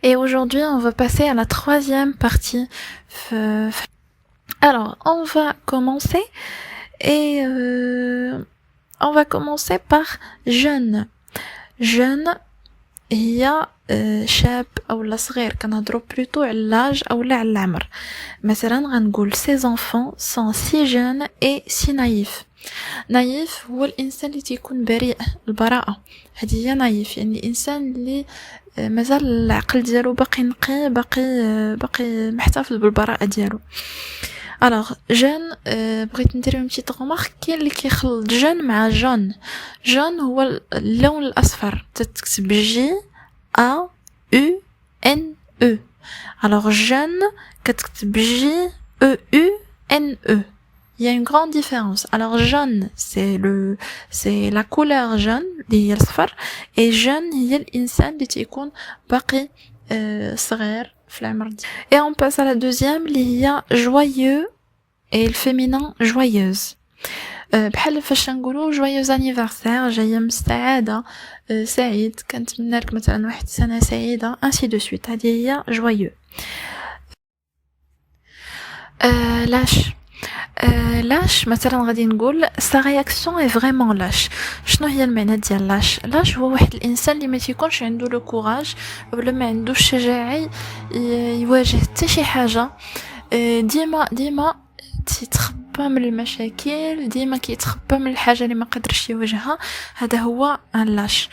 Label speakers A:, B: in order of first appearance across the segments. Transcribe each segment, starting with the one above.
A: Et aujourd'hui, on va passer à la troisième partie. Alors, on va commencer et on va commencer par jeune. Jeune هي شاب أو صغير كنهضروا plutôt على l'âge أو على العمر. مثلا غنقول ces enfants sont si jeunes et si naïfs. نايف هو الانسان اللي تيكون بريء، البراءة هذه هي نايف، يعني الانسان اللي مازال العقل ديالو باقي نقي، باقي محتفظ بالبراءة ديالو. الوغ جون، بغيت ندير اون بتيت غومارك، كاين اللي كيخلط جون مع جون. جون هو اللون الاصفر، تتكتب جي ا او ان او. الوغ جون كتكتب جي او او ان او. Il y a une grande différence. Alors jaune, c'est la couleur jaune اللي هي الصفر، et jeune هي الانسان اللي تيكون باقي صغير في العمر ديالو. Et on passe à la deuxième اللي هي joyeux et le féminin joyeuse. بحال فاش نقولوا joyeux anniversaire، جايه من السعاده، سعيد، كنتمنى لك مثلا واحد سنه سعيده، ainsi de suite. هذه هي joyeux. lâche. لاش مثلا غادي نقول sa réaction est vraiment lâche. شنو هي المعنى ديال لاش هو واحد الانسان اللي ما تيكونش عنده لو كوراج ولا ما عندوش الشجاعه يواجه حتى شي حاجه، ديما تيتخبى من المشاكل، ديما كيتخبى من الحاجه اللي ما قدرش يواجهها. هذا هو ان لاش.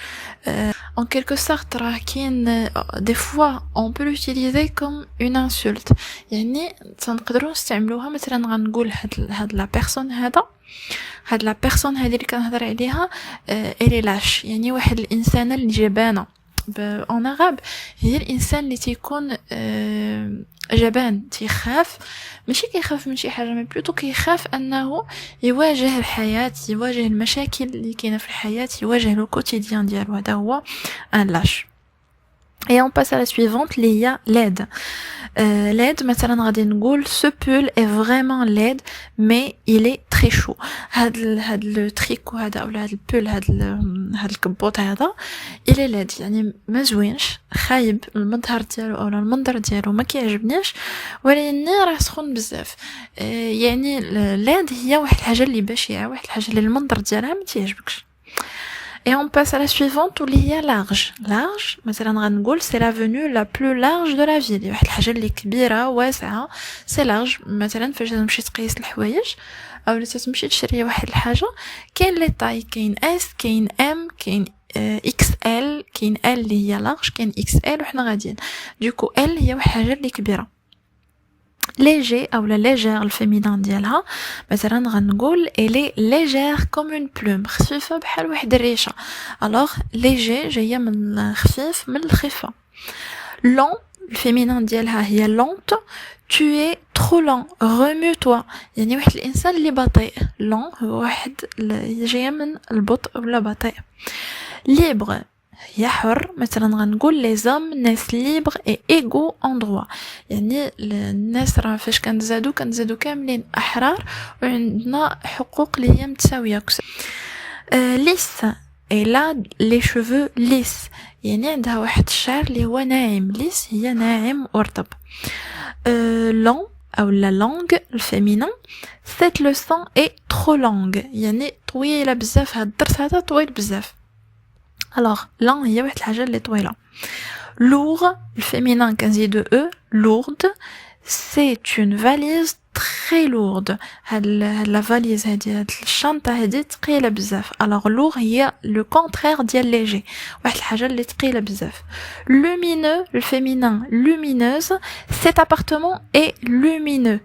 A: En quelque sorte راه كاين des fois on peut l'utiliser comme une insulte، يعني تنقدروا نستعملوها. مثلا غنقول هاد لا بيرسون، هاد لا بيرسون هذه اللي كنهضر عليها elle est lâche، يعني واحد الانسانه اللي جبانه. en arabe هي الانسان اللي تيكون جبان، تيخاف، ماشي كيخاف من شي حاجه، مي بلوتو كيخاف انه يواجه الحياه، يواجه المشاكل اللي كاينه في الحياه، يواجه لو كوتيديان ديالو. هذا هو ان لاش. Et on passe à la suivante اللي هي laide. laide مثلا غادي نقول ce pull est vraiment laide mais il est très chaud. هاد لو تريكو هذا ولا هاد البول، هاد الكبوط هذا il est laide، يعني ما زوينش، خايب المظهر ديالو او المنظر ديالو ما كيعجبنيش، ولكن راه سخون بزاف. يعني laide هي واحد الحاجه اللي بشعه، واحد الحاجه اللي المنظر ديالها ما تيعجبكش. Et on passe à la suivante اللي هي large. مثلا غنقول c'est l'avenue la plus large de la ville، واحد الحاجه اللي كبيره واسعه، c'est large. مثلا فاش تمشي تقيس الحوايج او تمشي تشري واحد الحاجه، كاين لي طاي، كاين اس، كاين ام، كاين اكس ال، كاين ال اللي هي large، كاين اكس ال، وحنا غاديين دوكو ال هي واحد الحاجه اللي كبيره. léger او la légère الفيمينان ديالها، مثلا غنقول elle est légère comme une plume، خفيفه بحال واحد الريشه. alors léger جايه من خفيف، من الخفه. lent الفيمينان ديالها هي lente. tu es trop lent، remue-toi، يعني واحد الانسان اللي بطيء. lent هو واحد جايه من البطء ولا بطيء. libre هي حر، مثلا غنقول les hommes naissent libres et égaux en droit، يعني الناس راه فاش كنزادو كاملين احرار وعندنا حقوق اللي هي متساويه. lisse et là les cheveux lisses، يعني عندها واحد الشعر اللي هو ناعم. ليس هي ناعم ورطب. long او la langue الفيمينين، cette leçon est trop longue، يعني طويله بزاف، هاد الدرس هذا طويل بزاف. alors long هي واحد الحاجه اللي طويله. lourd الفيمينين كنزيدو او، lourde. c'est une valise très lourde، هاد لا فاليز هاد الشنطه هادي ثقيله بزاف. alors lourd هي لو كونترير ديال léger، واحد الحاجه اللي ثقيله بزاف. lumineux الفيمينين lumineuse. cet appartement est lumineux،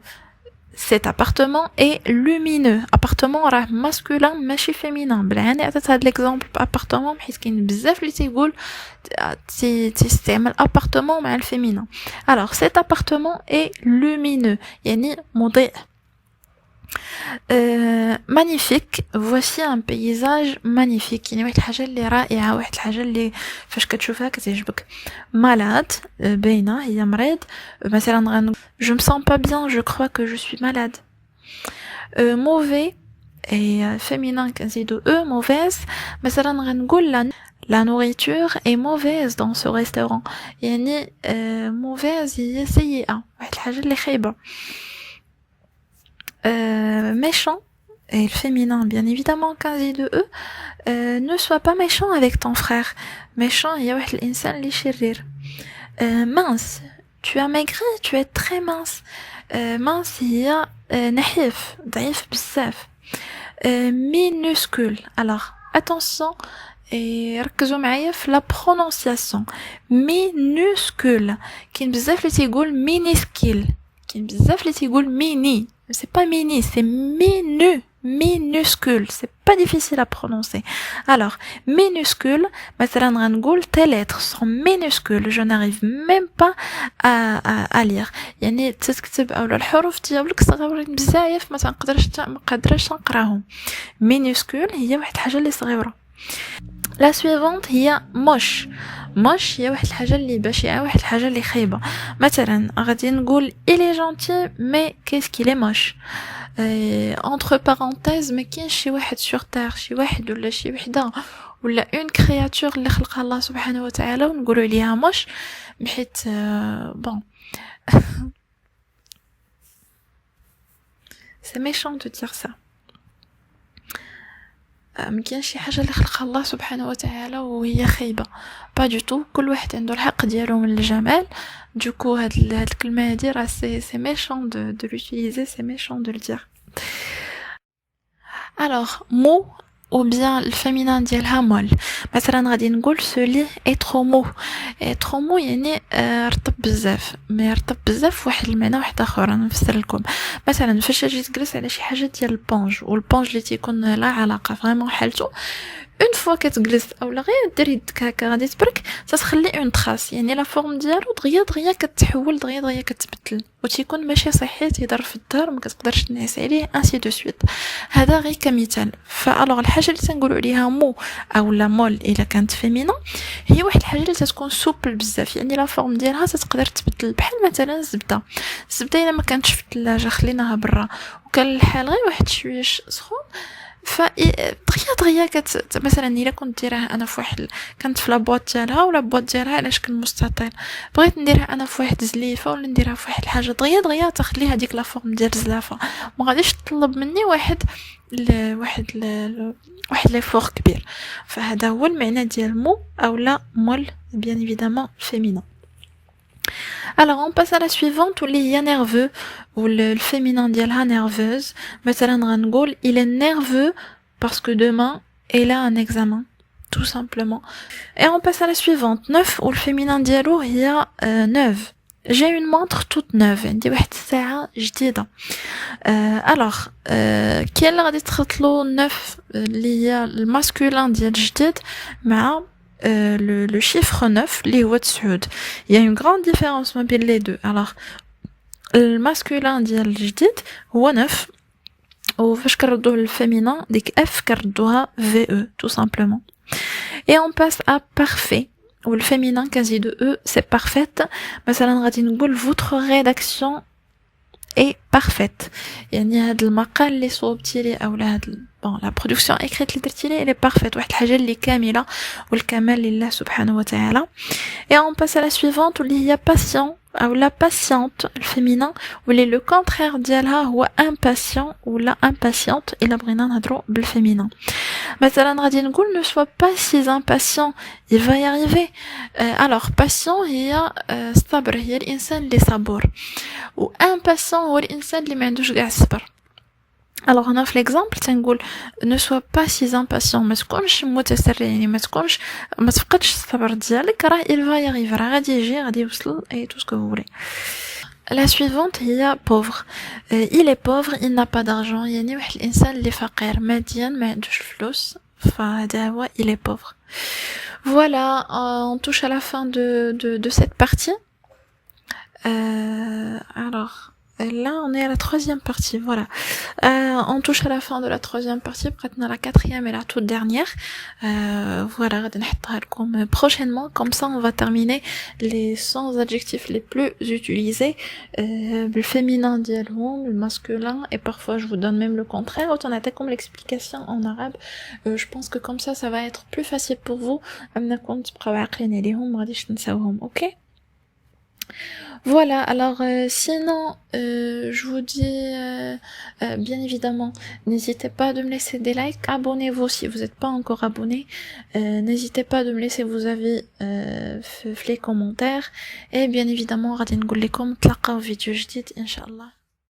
A: cet appartement est lumineux. appartement راه masculin ماشي féminin. بالعاني عطيت هاد ليكزامبل بابارتمون حيت كاين بزاف اللي تيقول تستعمل appartement مع الفيمينين. alors cet appartement est lumineux يعني مضيء. magnifique voici un paysage magnifique، يعني واحد الحاجه اللي رائعه، واحد الحاجه اللي فاش كتشوفها كتعجبك. malade باينه هي مريض، مثلا غنقول je me sens pas bien، je crois que je suis malade. mauvais et féminin كنزيدو او، mauvaise، مثلا غنقول la nourriture est mauvaise dans ce restaurant. يعني mauvaise هي سيئة، واحد الحاجة اللي خايبة. Méchant, et le féminin bien évidemment quasi de eux, ne sois pas méchant avec ton frère. Méchant هي واحد الإنسان اللي شرير. Mince, tu as maigri, tu es très mince. Mince هي نحيف، ضعيف بزاف. Minuscule, alors attention et ركزوا معايا في la prononciation. Minuscule. كاين بزاف اللي تيقول minuscule، كاين بزاف اللي تيقول mini. C'est pas mini, c'est minuscule. C'est pas difficile à prononcer. Alors, minuscule, مثلا غنقول telles lettres sont minuscules. Je n'arrive même pas à lire. يعني تتكتب اولا الحروف ديالك صغيورين بزاف ما قادراش نقراهم. minuscule هي واحد الحاجة اللي صغيرة. La suivante هي moche. moche هي واحد الحاجة اللي بشعة، واحد الحاجة اللي خايبة. مثلا غادي نقول il est gentil mais qu'est-ce qu'il est moche. entre parenthèses ما كاينش شي واحد sur terre، شي واحد ولا شي وحدة ولا une créature اللي خلقها الله سبحانه وتعالى ونقولوا عليها moche، بحيث bon c'est méchant de dire ça. مكاينش شي حاجه اللي خلقها الله سبحانه وتعالى وهي خايبه، با دو تو. كل واحد عنده الحق ديالو من الجمال. دوكو هاد الكلمه هادي راه سي ميشون دو l'utiliser, c'est méchant de le dire. alors mot ou bien الفيمينان ديالها مول. مثلا غادي نقول ce lit est trop mou. trop mou يعني رطب بزاف، مي رطب بزاف واحد المعنى واحد اخر نفسر لكم. مثلا فاش تجي تجلس على شي حاجه ديال البونج، والبونج اللي تيكون لا علاقه فريمون حالته اون فوا كتجلس اولا غير ديري يدك هكا غادي تبرك تتخلي اون تراس، يعني لا فورم ديالو دغيا كتحول، دغيا كتبدل، وتيكون ماشي صحي، تيضر في الظهر ما كتقدرش تنعس عليه انسي دو سويت. هذا غير كمثال. فالوغ الحاجه اللي تنقولوا عليها مو اولا مول الا كانت فيمينا هي واحد الحاجه اللي تتكون سوبل بزاف، يعني لا فورم ديالها تقدر تبدل. بحال مثلا الزبده الا ما كانتش في الثلاجه خليناها برا وكان الحال غير واحد شويه سخون، ف دغيا مثلا الا كنت ديرها انا في واحد كانت في لابواط ديالها ولا بواط ديالها على شكل مستطيل، بغيت نديرها انا في واحد زليفه ولا نديرها في واحد الحاجه دغيا تخلي هذيك لا فورم ديال الزلافه، ما غاديش تطلب مني واحد لي فور كبير. فهذا هو المعنى ديال مو اولا مول bien évidemment féminin. Alors on passe à la suivante où il y a nerveux ou le féminin ديالها nerveuse. مثلا غنقول il est nerveux parce que demain il a un examen, tout simplement. Et on passe à la suivante, neuf où le féminin ديالو هي neuve. J'ai une montre toute neuve. عندي واحد الساعة جديدة. alors كاين اللي غادي تخطلو neuf اللي هي الماسكولين ديال جديد مع le chiffre 9 اللي هو 9. Il y a une grande différence ما بين les deux. alors le masculin ديال الجديد هو 9 وفاش كنردوه للفيمينين ديك F كنردوها VE tout simplement. Et on passe à parfait où le féminin quasi de E c'est parfaite. مثلا غادي نقول votre rédaction est parfaite، يعني هاد المقال اللي صوبتي لي اولا هاد la production écrite اللي درتي لي elle est parfaite، واحد الحاجه اللي كامله والكمال لله سبحانه وتعالى. et on passe à la suivante اللي هي patient ou la patiente الفيمينين واللي le contraire ديالها هو impatient ولا impatiente الا بغينا نهضروا بالفيمينين. مثلا غادي نقول ne sois pas si impatient il va y arriver. alors patient هي الصبر، هي الانسان اللي صبور، و impatient هو الانسان اللي ما عندوش كاع الصبر. alors هنا في l'exemple تنقول ne sois pas si impatient، ما تكونش متسرع، يعني ما تفقدش الصبر ديالك، راه il va y arriver، راه غادي يجي غادي يوصل et tout ce que vous voulez. La suivante هي pauvre. il est pauvre il n'a pas d'argent، يعني واحد الانسان اللي فقير ماديا ما عندوش فلوس، فهذا هو il est pauvre. voilà, on touche à la fin de cette partie. alors Là, on est à la troisième partie, voilà. On touche à la fin de la troisième partie, maintenant la quatrième et la toute dernière. Voilà, غادي نحطها لكم prochainement, comme ça on va terminer les 100 adjectifs les plus utilisés, le féminin ديالهم, le masculin, et parfois je vous donne même le contraire, autant comme l'explication en arabe. Je pense que comme ça va être plus facile pour vous. أنكم تبقاو عاقلين عليهم, مغاديش تنساوهم, ok? Voilà, alors sinon, je vous dis, bien évidemment, n'hésitez pas de me laisser des likes, abonnez-vous si vous n'êtes pas encore abonné, n'hésitez pas de me laisser vos avis في les commentaires, et bien évidemment, غادي نقول لكم تلاقاو فيديو جديد إن شاء الله.